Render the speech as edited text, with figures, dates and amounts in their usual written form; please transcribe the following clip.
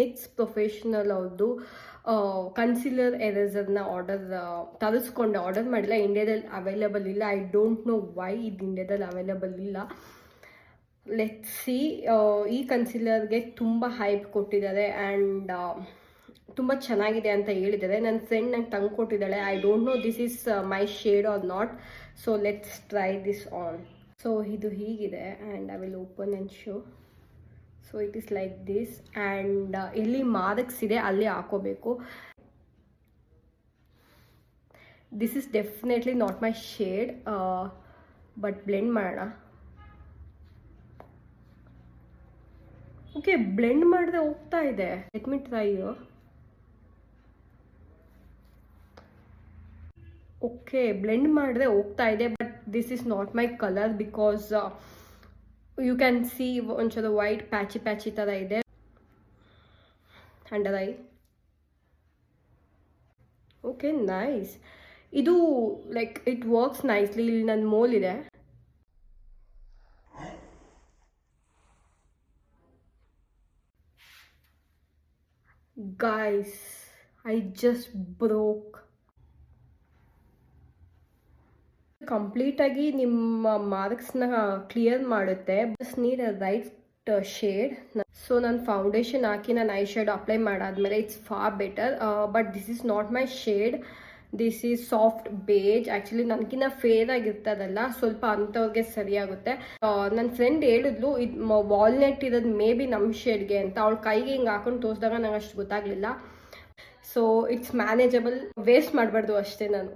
Next professional ಅವ್ರದ್ದು concealer ಎರೇಸರ್ನ order ಮಾಡಿಲ್ಲ. ಇಂಡಿಯಾದಲ್ಲಿ ಅವೈಲೇಬಲ್ ಇಲ್ಲ. ಐ ಡೋಂಟ್ ನೋ ವೈ ಇದು ಇಂಡಿಯಾದಲ್ಲಿ ಅವೈಲೇಬಲ್ ಇಲ್ಲ. Let's see. ಈ ಕನ್ಸಿಲರ್ಗೆ ತುಂಬ ಹೈಪ್ ಕೊಟ್ಟಿದ್ದಾರೆ ಆ್ಯಂಡ್ ತುಂಬ ಚೆನ್ನಾಗಿದೆ ಅಂತ ಹೇಳಿದ್ದಾರೆ. ನನ್ನ ಫ್ರೆಂಡ್ ನಂಗೆ ತಂದು ಕೊಟ್ಟಿದ್ದಾಳೆ. I don't know this is my shade or not. So let's try this on. So ಇದು ಹೀಗಿದೆ and I will open and show. So it is like this and ಎಲ್ಲಿ ಮಾರ್ಕ್ಸ್ ಇದೆ ಅಲ್ಲಿ ಹಾಕೋಬೇಕು. This is definitely not my shade, but blend ಮಾಡೋಣ. Okay, blend ಮಾಡಿದ್ರೆ ಹೋಗ್ತಾ ಇದೆ. Let me try. Okay, blend ಮಾಡಿದ್ರೆ ಹೋಗ್ತಾ ಇದೆ, but this is not my colour because you can see ಒಂಚೂರು ವೈಟ್ ಪ್ಯಾಚಿ ಥರ ಇದೆ ಅಂಡರ್ ಐ. Okay, nice. ಇದು ಲೈಕ್ ಇಟ್ ವರ್ಕ್ಸ್ ನೈಸ್ಲಿ. ಇಲ್ಲಿ ನನ್ನ ಮೋಲ್ ಇದೆ. Guys, I just broke. ಕಂಪ್ಲೀಟಾಗಿ ನಿಮ್ಮ ಮಾರ್ಕ್ಸ್ನ ಕ್ಲಿಯರ್ ಮಾಡುತ್ತೆ. Just need a right shade. So ನಾನು ಫೌಂಡೇಶನ್ ಹಾಕಿ ನಾನು ಐ ಶೇಡ್ ಅಪ್ಲೈ ಮಾಡಾದ್ಮೇಲೆ it's far better. But this is not my shade. This is soft beige. Actually ನನಗಿನ್ನ ಫೇರ್ ಆಗಿರ್ತದಲ್ಲ, ಸ್ವಲ್ಪ ಅಂಥವ್ರಿಗೆ ಸರಿಯಾಗುತ್ತೆ. ನನ್ನ ಫ್ರೆಂಡ್ ಹೇಳಿದ್ಲು ಇದು ವಾಲ್ನಟ್ ಇರೋದು ಮೇ ಬಿ ನಮ್ಮ ಶೇಡ್ಗೆ ಅಂತ. ಅವಳ ಕೈಗೆ ಹಿಂಗೆ ಹಾಕೊಂಡು ತೋರಿಸಿದಾಗ ನಂಗೆ ಅಷ್ಟು ಗೊತ್ತಾಗಲಿಲ್ಲ. So it's manageable. ವೇಸ್ಟ್ ಮಾಡಬಾರ್ದು ಅಷ್ಟೇ ನಾನು.